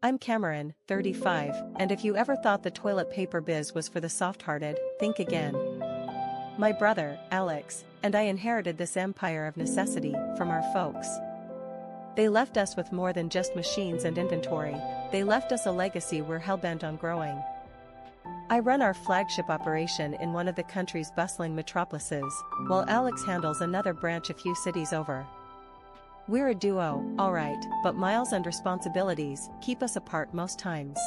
I'm Cameron, 35, and if you ever thought the toilet paper biz was for the soft-hearted, think again. My brother, Alex, and I inherited this empire of necessity from our folks. They left us with more than just machines and inventory, they left us a legacy we're hell-bent on growing. I run our flagship operation in one of the country's bustling metropolises, while Alex handles another branch a few cities over. We're a duo, alright, but miles and responsibilities keep us apart most times.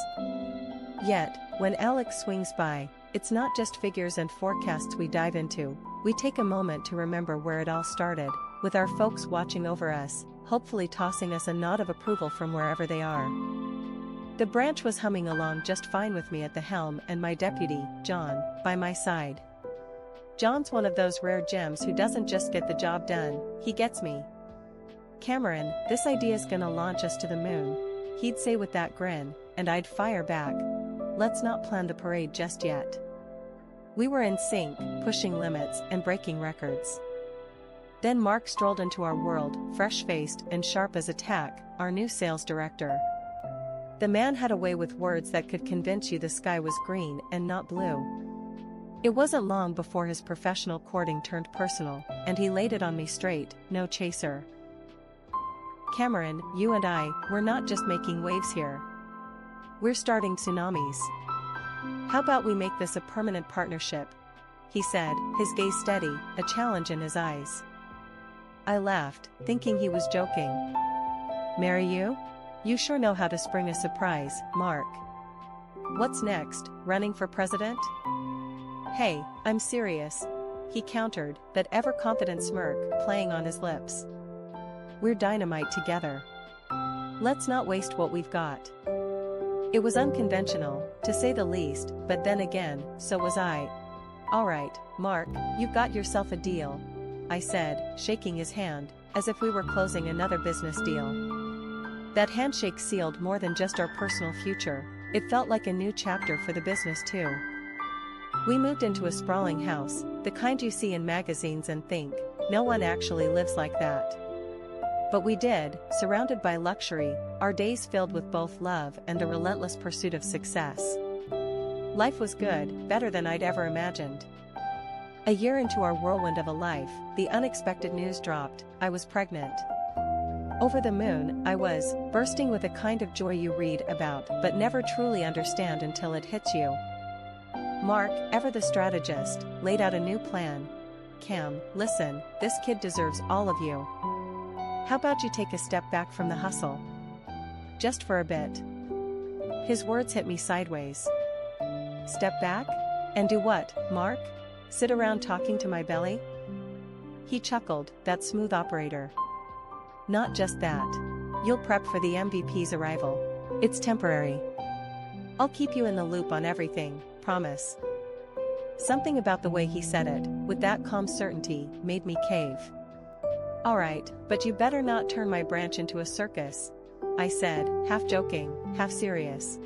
Yet, when Alex swings by, it's not just figures and forecasts we dive into, we take a moment to remember where it all started, with our folks watching over us, hopefully tossing us a nod of approval from wherever they are. The branch was humming along just fine with me at the helm and my deputy, John, by my side. John's one of those rare gems who doesn't just get the job done, he gets me. Cameron, this idea's gonna launch us to the moon, he'd say with that grin, and I'd fire back. Let's not plan the parade just yet. We were in sync, pushing limits and breaking records. Then Mark strolled into our world, fresh-faced and sharp as a tack, our new sales director. The man had a way with words that could convince you the sky was green and not blue. It wasn't long before his professional courting turned personal, and he laid it on me straight, no chaser. Cameron, you and I, we're not just making waves here. We're starting tsunamis. How about we make this a permanent partnership? He said, his gaze steady, a challenge in his eyes. I laughed, thinking he was joking. Marry you? You sure know how to spring a surprise, Mark. What's next, running for president? Hey, I'm serious. He countered, that ever-confident smirk playing on his lips. We're dynamite together. Let's not waste what we've got. It was unconventional, to say the least, but then again, so was I. Alright, Mark, you've got yourself a deal, I said, shaking his hand, as if we were closing another business deal. That handshake sealed more than just our personal future, it felt like a new chapter for the business too. We moved into a sprawling house, the kind you see in magazines and think, no one actually lives like that. But we did, surrounded by luxury, our days filled with both love and the relentless pursuit of success. Life was good, better than I'd ever imagined. A year into our whirlwind of a life, the unexpected news dropped, I was pregnant. Over the moon, I was, bursting with a kind of joy you read about but never truly understand until it hits you. Mark, ever the strategist, laid out a new plan. Cam, listen, this kid deserves all of you. How about you take a step back from the hustle? Just for a bit. His words hit me sideways. Step back? And do what, Mark? Sit around talking to my belly? He chuckled, that smooth operator. Not just that. You'll prep for the MVP's arrival. It's temporary. I'll keep you in the loop on everything, promise. Something about the way he said it, with that calm certainty, made me cave. Alright, but you better not turn my branch into a circus, I said, half joking, half serious.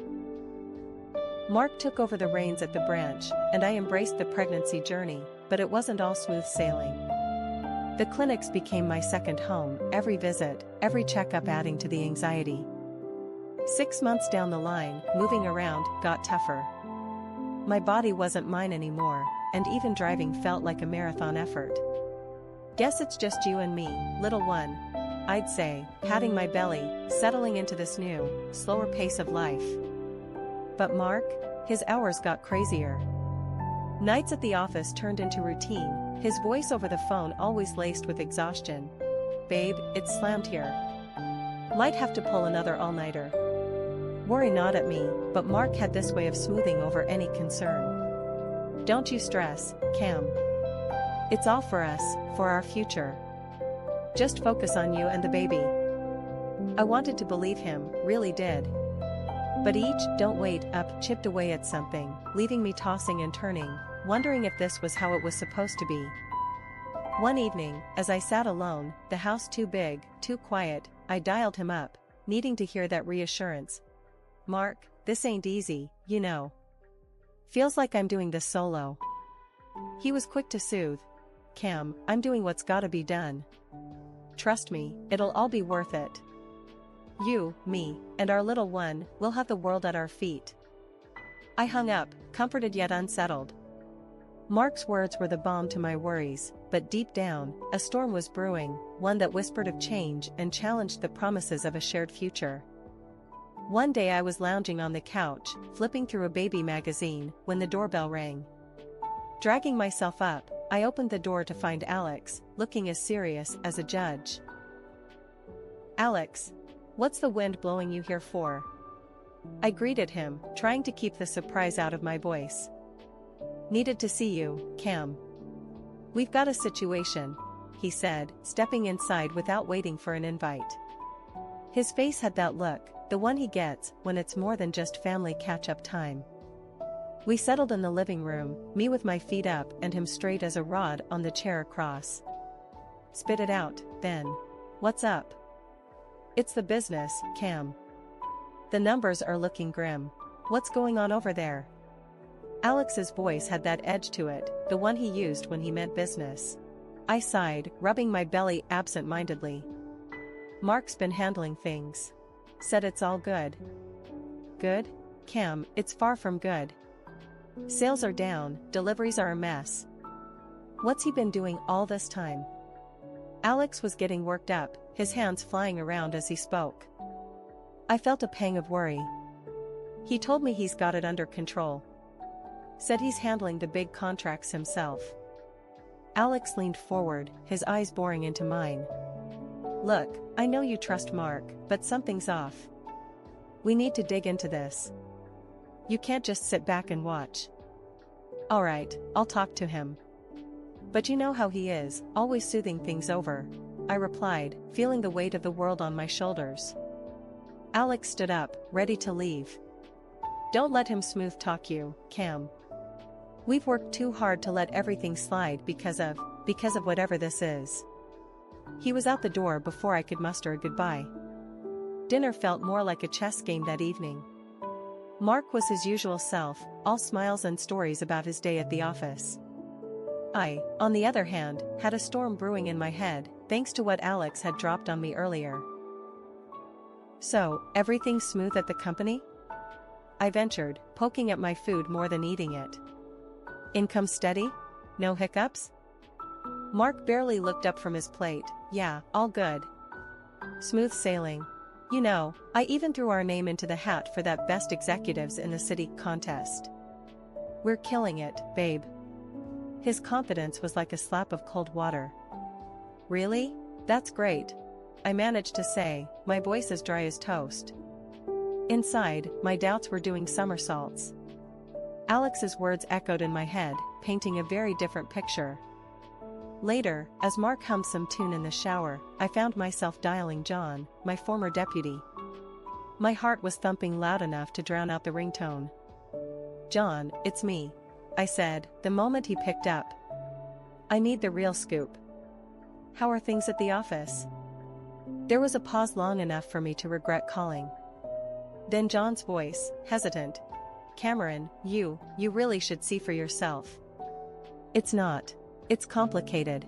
Mark took over the reins at the branch, and I embraced the pregnancy journey, but it wasn't all smooth sailing. The clinics became my second home, every visit, every checkup adding to the anxiety. 6 months down the line, moving around got tougher. My body wasn't mine anymore, and even driving felt like a marathon effort. Guess it's just you and me, little one, I'd say, patting my belly, settling into this new, slower pace of life. But Mark, his hours got crazier. Nights at the office turned into routine, his voice over the phone always laced with exhaustion. Babe, it's slammed here. Might have to pull another all-nighter. Worry not at me, but Mark had this way of smoothing over any concern. Don't you stress, Cam. It's all for us, for our future. Just focus on you and the baby. I wanted to believe him, really did. But each "don't wait" up chipped away at something, leaving me tossing and turning, wondering if this was how it was supposed to be. One evening, as I sat alone, the house too big, too quiet, I dialed him up, needing to hear that reassurance. Mark, this ain't easy, you know. Feels like I'm doing this solo. He was quick to soothe. Cam, I'm doing what's gotta be done. Trust me, it'll all be worth it. You, me, and our little one, will have the world at our feet. I hung up, comforted yet unsettled. Mark's words were the balm to my worries, but deep down, a storm was brewing, one that whispered of change and challenged the promises of a shared future. One day I was lounging on the couch, flipping through a baby magazine, when the doorbell rang. Dragging myself up, I opened the door to find Alex, looking as serious as a judge. "Alex, what's the wind blowing you here for?" I greeted him, trying to keep the surprise out of my voice. "Needed to see you, Cam. We've got a situation," he said, stepping inside without waiting for an invite. His face had that look, the one he gets when it's more than just family catch-up time. We settled in the living room, me with my feet up and him straight as a rod on the chair across. "Spit it out, then. What's up?" "It's the business, Cam. The numbers are looking grim. What's going on over there?" Alex's voice had that edge to it, the one he used when he meant business. I sighed, rubbing my belly absent-mindedly. "Mark's been handling things. Said it's all good." "Good? Cam, it's far from good. Sales are down, deliveries are a mess. What's he been doing all this time?" Alex was getting worked up, his hands flying around as he spoke. I felt a pang of worry. "He told me he's got it under control. Said he's handling the big contracts himself." Alex leaned forward, his eyes boring into mine. "Look, I know you trust Mark, but something's off. We need to dig into this. You can't just sit back and watch." "Alright, I'll talk to him. But you know how he is, always soothing things over," I replied, feeling the weight of the world on my shoulders. Alex stood up, ready to leave. "Don't let him smooth talk you, Cam. We've worked too hard to let everything slide because of whatever this is." He was out the door before I could muster a goodbye. Dinner felt more like a chess game that evening. Mark was his usual self, all smiles and stories about his day at the office. I, on the other hand, had a storm brewing in my head, thanks to what Alex had dropped on me earlier. "So, everything smooth at the company?" I ventured, poking at my food more than eating it. "Income steady? No hiccups?" Mark barely looked up from his plate. "Yeah, all good. Smooth sailing. You know, I even threw our name into the hat for that Best Executives in the City contest. We're killing it, babe." His confidence was like a slap of cold water. "Really? That's great," I managed to say, my voice as dry as toast. Inside, my doubts were doing somersaults. Alex's words echoed in my head, painting a very different picture. Later, as Mark hummed some tune in the shower, I found myself dialing John, my former deputy. My heart was thumping loud enough to drown out the ringtone. "John, it's me," I said, the moment he picked up. "I need the real scoop. How are things at the office?" There was a pause long enough for me to regret calling. Then John's voice, hesitant. "Cameron, you really should see for yourself." "It's not. It's complicated."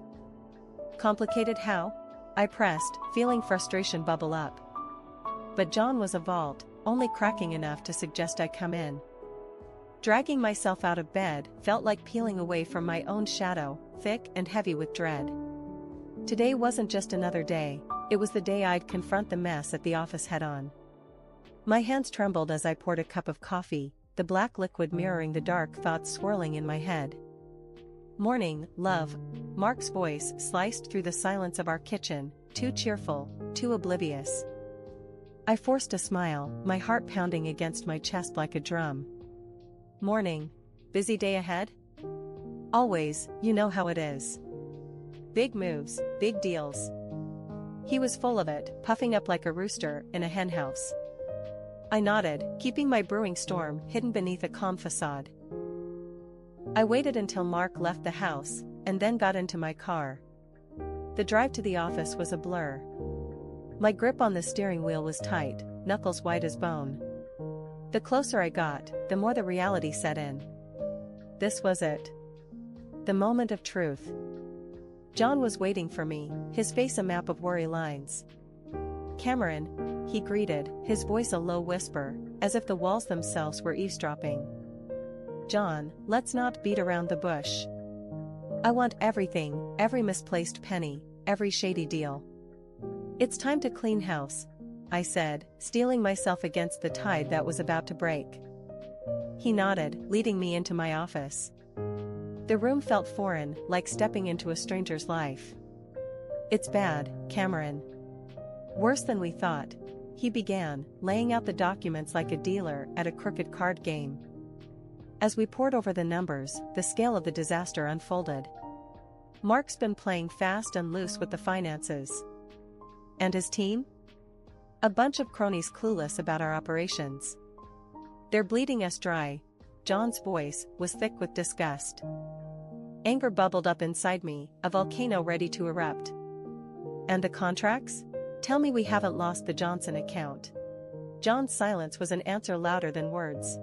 "Complicated how?" I pressed, feeling frustration bubble up. But John was a vault, only cracking enough to suggest I come in. Dragging myself out of bed felt like peeling away from my own shadow, thick and heavy with dread. Today wasn't just another day, it was the day I'd confront the mess at the office head-on. My hands trembled as I poured a cup of coffee, the black liquid mirroring the dark thoughts swirling in my head. "Morning, love." Mark's voice sliced through the silence of our kitchen, too cheerful, too oblivious. I forced a smile, my heart pounding against my chest like a drum. "Morning. Busy day ahead?" "Always, you know how it is. Big moves, big deals." He was full of it, puffing up like a rooster in a henhouse. I nodded, keeping my brewing storm hidden beneath a calm facade. I waited until Mark left the house, and then got into my car. The drive to the office was a blur. My grip on the steering wheel was tight, knuckles white as bone. The closer I got, the more the reality set in. This was it. The moment of truth. John was waiting for me, his face a map of worry lines. Cameron, he greeted, his voice a low whisper, as if the walls themselves were eavesdropping. John, let's not beat around the bush. I want everything, every misplaced penny, every shady deal. It's time to clean house, I said, steeling myself against the tide that was about to break. He nodded, leading me into my office. The room felt foreign, like stepping into a stranger's life. It's bad, Cameron. Worse than we thought, he began, laying out the documents like a dealer at a crooked card game. As we pored over the numbers, the scale of the disaster unfolded. Mark's been playing fast and loose with the finances. And his team? A bunch of cronies clueless about our operations. They're bleeding us dry. John's voice was thick with disgust. Anger bubbled up inside me, a volcano ready to erupt. And the contracts? Tell me we haven't lost the Johnson account. John's silence was an answer louder than words.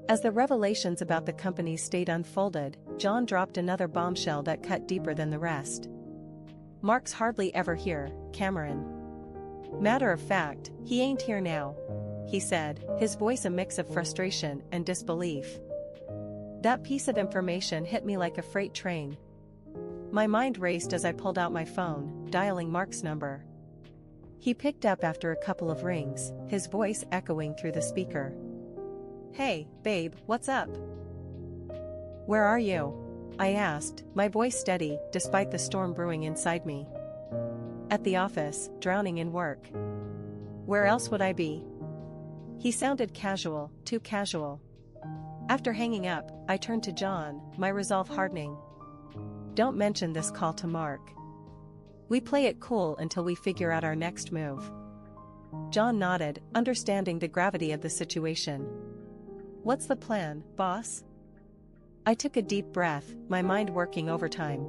As the revelations about the company's state unfolded, John dropped another bombshell that cut deeper than the rest. Mark's hardly ever here, Cameron. Matter of fact, he ain't here now, he said, his voice a mix of frustration and disbelief. That piece of information hit me like a freight train. My mind raced as I pulled out my phone, dialing Mark's number. He picked up after a couple of rings, his voice echoing through the speaker. Hey, babe, what's up? Where are you? I asked, my voice steady, despite the storm brewing inside me. At the office, drowning in work. Where else would I be? He sounded casual, too casual. After hanging up, I turned to John, my resolve hardening. Don't mention this call to Mark. We play it cool until we figure out our next move. John nodded, understanding the gravity of the situation. What's the plan, boss? I took a deep breath, my mind working overtime.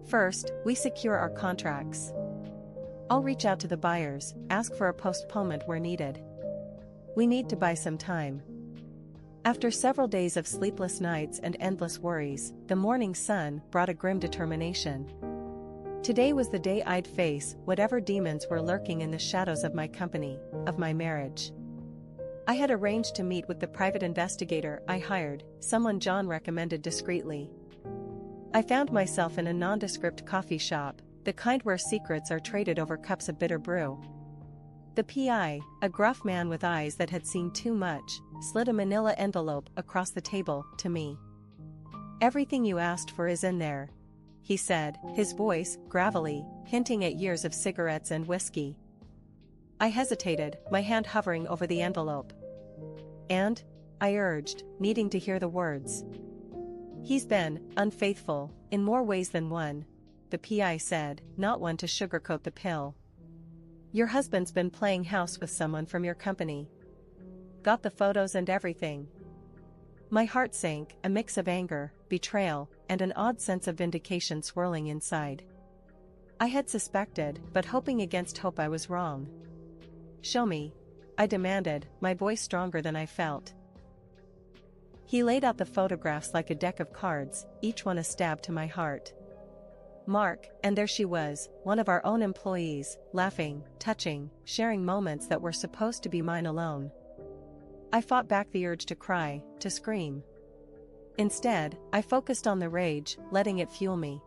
First, we secure our contracts. I'll reach out to the buyers, ask for a postponement where needed. We need to buy some time. After several days of sleepless nights and endless worries, the morning sun brought a grim determination. Today was the day I'd face whatever demons were lurking in the shadows of my company, of my marriage. I had arranged to meet with the private investigator I hired, someone John recommended discreetly. I found myself in a nondescript coffee shop, the kind where secrets are traded over cups of bitter brew. The PI, a gruff man with eyes that had seen too much, slid a manila envelope across the table to me. Everything you asked for is in there, he said, his voice gravelly, hinting at years of cigarettes and whiskey. I hesitated, my hand hovering over the envelope. And? I urged, needing to hear the words. He's been unfaithful, in more ways than one, the PI said, not one to sugarcoat the pill. Your husband's been playing house with someone from your company. Got the photos and everything. My heart sank, a mix of anger, betrayal, and an odd sense of vindication swirling inside. I had suspected, but hoping against hope I was wrong. Show me, I demanded, my voice stronger than I felt. He laid out the photographs like a deck of cards, each one a stab to my heart. Mark, and there she was, one of our own employees, laughing, touching, sharing moments that were supposed to be mine alone. I fought back the urge to cry, to scream. Instead, I focused on the rage, letting it fuel me.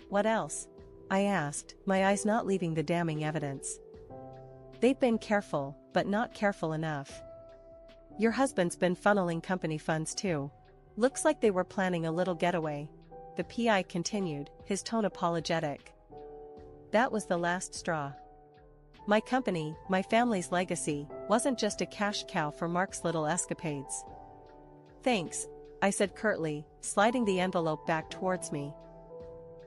What else? I asked, my eyes not leaving the damning evidence. They've been careful, but not careful enough. Your husband's been funneling company funds too. Looks like they were planning a little getaway. The PI continued, his tone apologetic. That was the last straw. My company, my family's legacy, wasn't just a cash cow for Mark's little escapades. Thanks, I said curtly, sliding the envelope back towards me.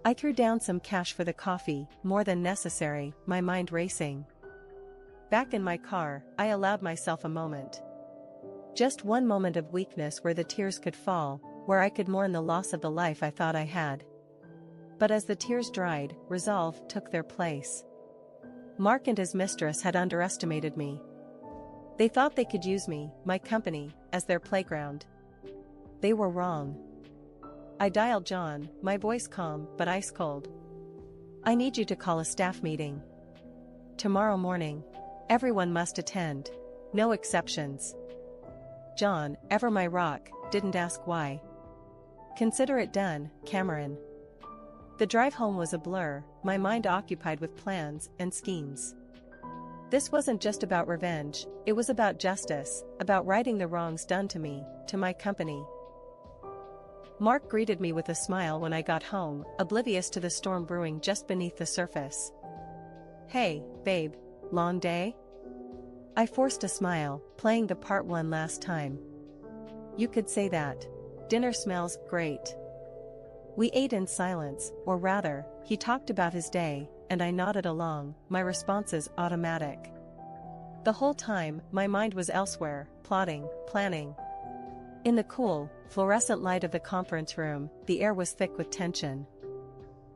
I threw down some cash for the coffee, more than necessary, my mind racing. Back in my car, I allowed myself a moment. Just one moment of weakness where the tears could fall, where I could mourn the loss of the life I thought I had. But as the tears dried, resolve took their place. Mark and his mistress had underestimated me. They thought they could use me, my company, as their playground. They were wrong. I dialed John, my voice calm but ice cold. I need you to call a staff meeting. tomorrow morning. Everyone must attend. No exceptions. John, ever my rock, didn't ask why. Consider it done, Cameron. The drive home was a blur, my mind occupied with plans and schemes. This wasn't just about revenge, it was about justice, about righting the wrongs done to me, to my company. Mark greeted me with a smile when I got home, oblivious to the storm brewing just beneath the surface. Hey, babe, long day? I forced a smile, playing the part one last time. You could say that. Dinner smells great. We ate in silence, or rather, he talked about his day, and I nodded along, my responses automatic. The whole time, my mind was elsewhere, plotting, planning. In the cool, fluorescent light of the conference room, the air was thick with tension.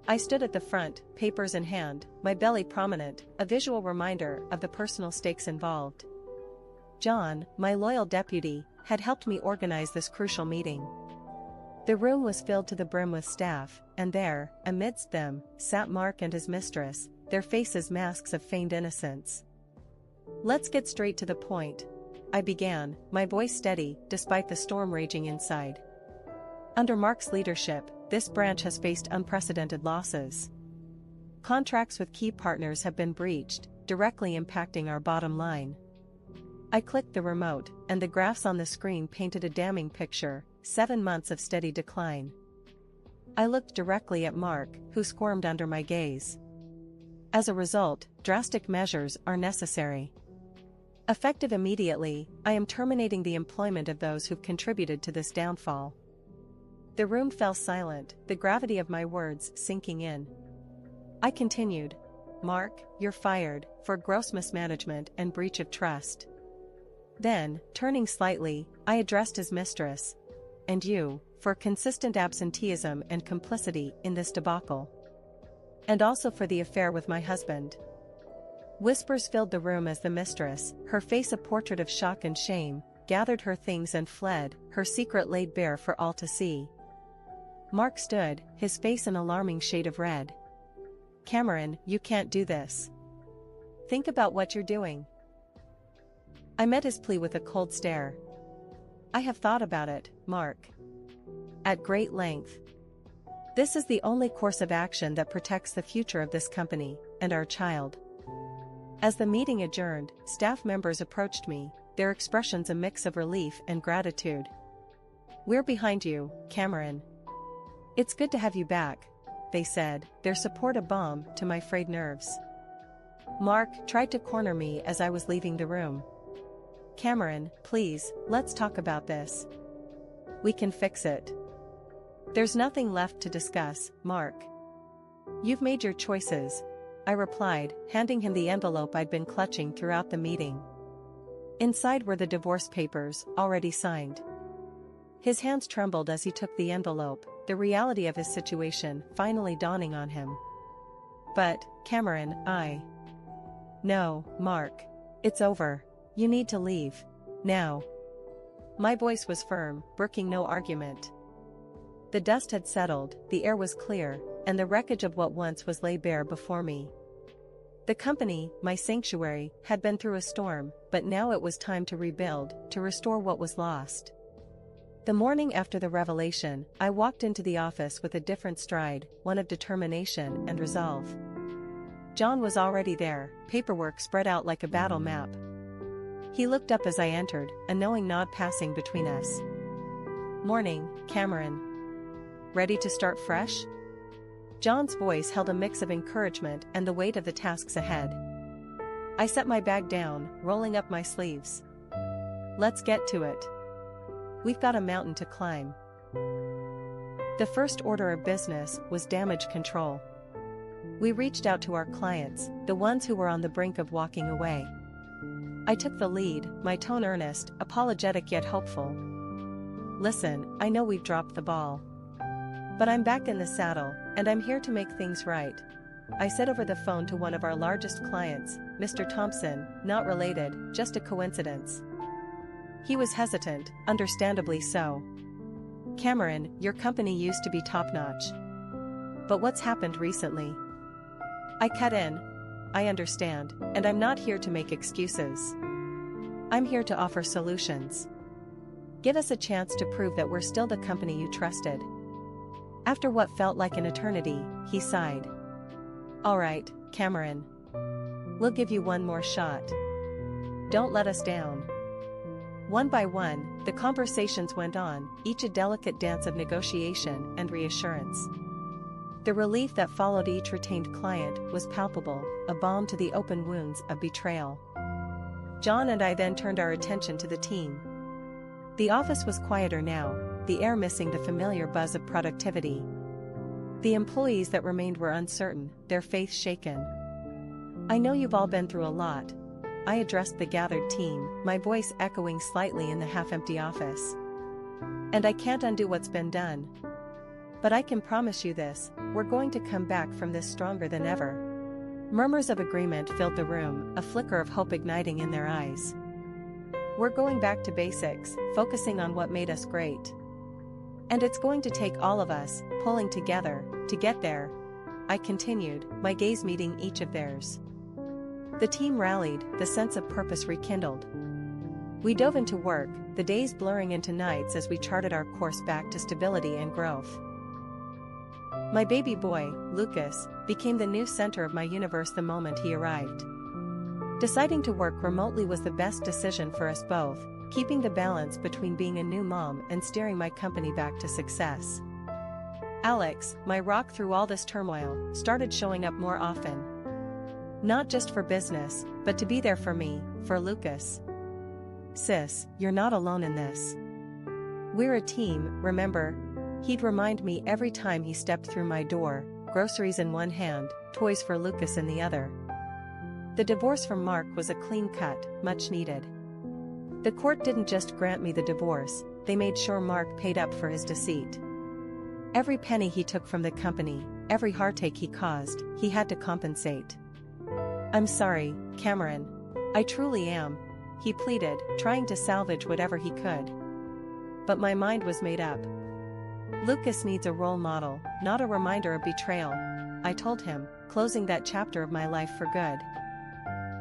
I stood at the front, papers in hand, my belly prominent, a visual reminder of the personal stakes involved. John, my loyal deputy, had helped me organize this crucial meeting. The room was filled to the brim with staff, and there, amidst them, sat Mark and his mistress, their faces masks of feigned innocence. Let's get straight to the point, I began, my voice steady, despite the storm raging inside. Under Mark's leadership, this branch has faced unprecedented losses. Contracts with key partners have been breached, directly impacting our bottom line. I clicked the remote, and the graphs on the screen painted a damning picture, 7 months of steady decline. I looked directly at Mark, who squirmed under my gaze. As a result, drastic measures are necessary. Effective immediately, I am terminating the employment of those who've contributed to this downfall. The room fell silent, the gravity of my words sinking in. I continued, Mark, you're fired, for gross mismanagement and breach of trust. Then, turning slightly, I addressed his mistress. And you, for consistent absenteeism and complicity in this debacle. And also for the affair with my husband. Whispers filled the room as the mistress, her face a portrait of shock and shame, gathered her things and fled, her secret laid bare for all to see. Mark stood, his face an alarming shade of red. Cameron, you can't do this. Think about what you're doing. I met his plea with a cold stare. I have thought about it, Mark. At great length. This is the only course of action that protects the future of this company, and our child. As the meeting adjourned, staff members approached me, their expressions a mix of relief and gratitude. We're behind you, Cameron. It's good to have you back, they said, their support a balm to my frayed nerves. Mark tried to corner me as I was leaving the room. Cameron, please, let's talk about this. We can fix it. There's nothing left to discuss, Mark. You've made your choices, I replied, handing him the envelope I'd been clutching throughout the meeting. Inside were the divorce papers, already signed. His hands trembled as he took the envelope, the reality of his situation finally dawning on him. But, Cameron, No, Mark. It's over. You need to leave. Now. My voice was firm, brooking no argument. The dust had settled, the air was clear, and the wreckage of what once was lay bare before me. The company, my sanctuary, had been through a storm, but now it was time to rebuild, to restore what was lost. The morning after the revelation, I walked into the office with a different stride, one of determination and resolve. John was already there, paperwork spread out like a battle map. He looked up as I entered, a knowing nod passing between us. Morning, Cameron. Ready to start fresh? John's voice held a mix of encouragement and the weight of the tasks ahead. I set my bag down, rolling up my sleeves. Let's get to it. We've got a mountain to climb. The first order of business was damage control. We reached out to our clients, the ones who were on the brink of walking away. I took the lead, my tone earnest, apologetic yet hopeful. Listen, I know we've dropped the ball. But I'm back in the saddle, and I'm here to make things right. I said over the phone to one of our largest clients, Mr. Thompson, not related, just a coincidence. He was hesitant, understandably so. Cameron, your company used to be top-notch. But what's happened recently? I cut in. I understand, and I'm not here to make excuses. I'm here to offer solutions. Give us a chance to prove that we're still the company you trusted." After what felt like an eternity, he sighed. "All right, Cameron. We'll give you one more shot. Don't let us down." One by one, the conversations went on, each a delicate dance of negotiation and reassurance. The relief that followed each retained client was palpable, a balm to the open wounds of betrayal. John and I then turned our attention to the team. The office was quieter now, the air missing the familiar buzz of productivity. The employees that remained were uncertain, their faith shaken. "I know you've all been through a lot," I addressed the gathered team, my voice echoing slightly in the half-empty office. "And I can't undo what's been done. But I can promise you this, we're going to come back from this stronger than ever." Murmurs of agreement filled the room, a flicker of hope igniting in their eyes. "We're going back to basics, focusing on what made us great. And it's going to take all of us, pulling together, to get there," I continued, my gaze meeting each of theirs. The team rallied, the sense of purpose rekindled. We dove into work, the days blurring into nights as we charted our course back to stability and growth. My baby boy, Lucas, became the new center of my universe the moment he arrived. Deciding to work remotely was the best decision for us both, keeping the balance between being a new mom and steering my company back to success. Alex, my rock through all this turmoil, started showing up more often. Not just for business, but to be there for me, for Lucas. "Sis, you're not alone in this. We're a team, remember?" He'd remind me every time he stepped through my door, groceries in one hand, toys for Lucas in the other. The divorce from Mark was a clean cut, much needed. The court didn't just grant me the divorce, they made sure Mark paid up for his deceit. Every penny he took from the company, every heartache he caused, he had to compensate. "I'm sorry, Cameron. I truly am," he pleaded, trying to salvage whatever he could. But my mind was made up. "Lucas needs a role model, not a reminder of betrayal," I told him, closing that chapter of my life for good.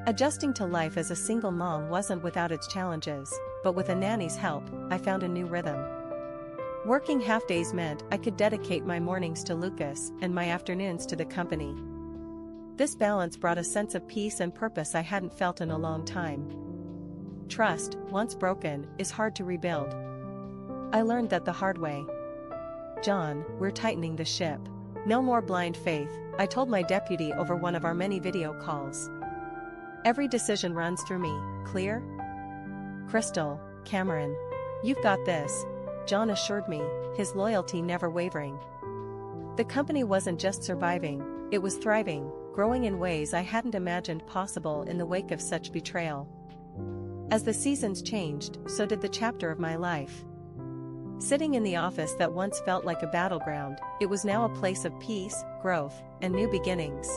Adjusting to life as a single mom wasn't without its challenges, but with a nanny's help, I found a new rhythm. Working half-days meant I could dedicate my mornings to Lucas and my afternoons to the company. This balance brought a sense of peace and purpose I hadn't felt in a long time. Trust, once broken, is hard to rebuild. I learned that the hard way. "John, we're tightening the ship. No more blind faith," I told my deputy over one of our many video calls. "Every decision runs through me, clear?" "Crystal, Cameron. You've got this," John assured me, his loyalty never wavering. The company wasn't just surviving, it was thriving, growing in ways I hadn't imagined possible in the wake of such betrayal. As the seasons changed, so did the chapter of my life. Sitting in the office that once felt like a battleground, it was now a place of peace, growth, and new beginnings.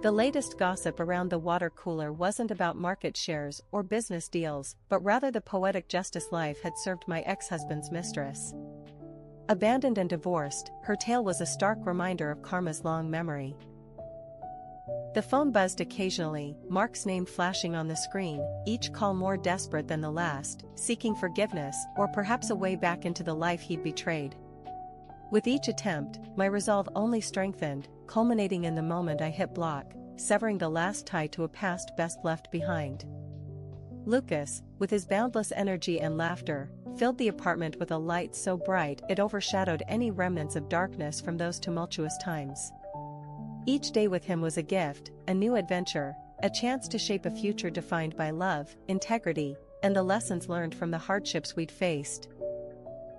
The latest gossip around the water cooler wasn't about market shares or business deals, but rather the poetic justice life had served my ex-husband's mistress. Abandoned and divorced, her tale was a stark reminder of karma's long memory. The phone buzzed occasionally, Mark's name flashing on the screen, each call more desperate than the last, seeking forgiveness or perhaps a way back into the life he'd betrayed. With each attempt, my resolve only strengthened, culminating in the moment I hit block, severing the last tie to a past best left behind. Lucas, with his boundless energy and laughter, filled the apartment with a light so bright it overshadowed any remnants of darkness from those tumultuous times. Each day with him was a gift, a new adventure, a chance to shape a future defined by love, integrity, and the lessons learned from the hardships we'd faced.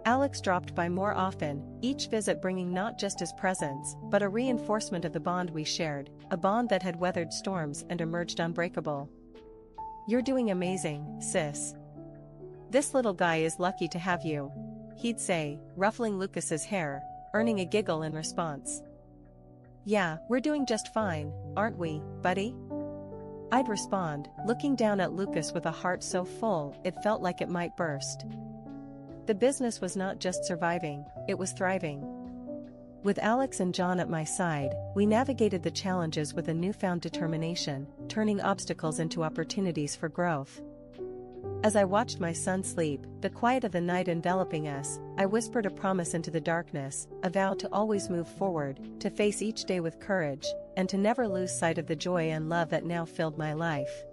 Alex dropped by more often, each visit bringing not just his presence, but a reinforcement of the bond we shared, a bond that had weathered storms and emerged unbreakable. "You're doing amazing, sis. This little guy is lucky to have you," he'd say, ruffling Lucas's hair, earning a giggle in response. "Yeah, we're doing just fine, aren't we, buddy?" I'd respond, looking down at Lucas with a heart so full it felt like it might burst. The business was not just surviving, it was thriving. With Alex and John at my side, we navigated the challenges with a newfound determination, turning obstacles into opportunities for growth. As I watched my son sleep, the quiet of the night enveloping us, I whispered a promise into the darkness, a vow to always move forward, to face each day with courage, and to never lose sight of the joy and love that now filled my life.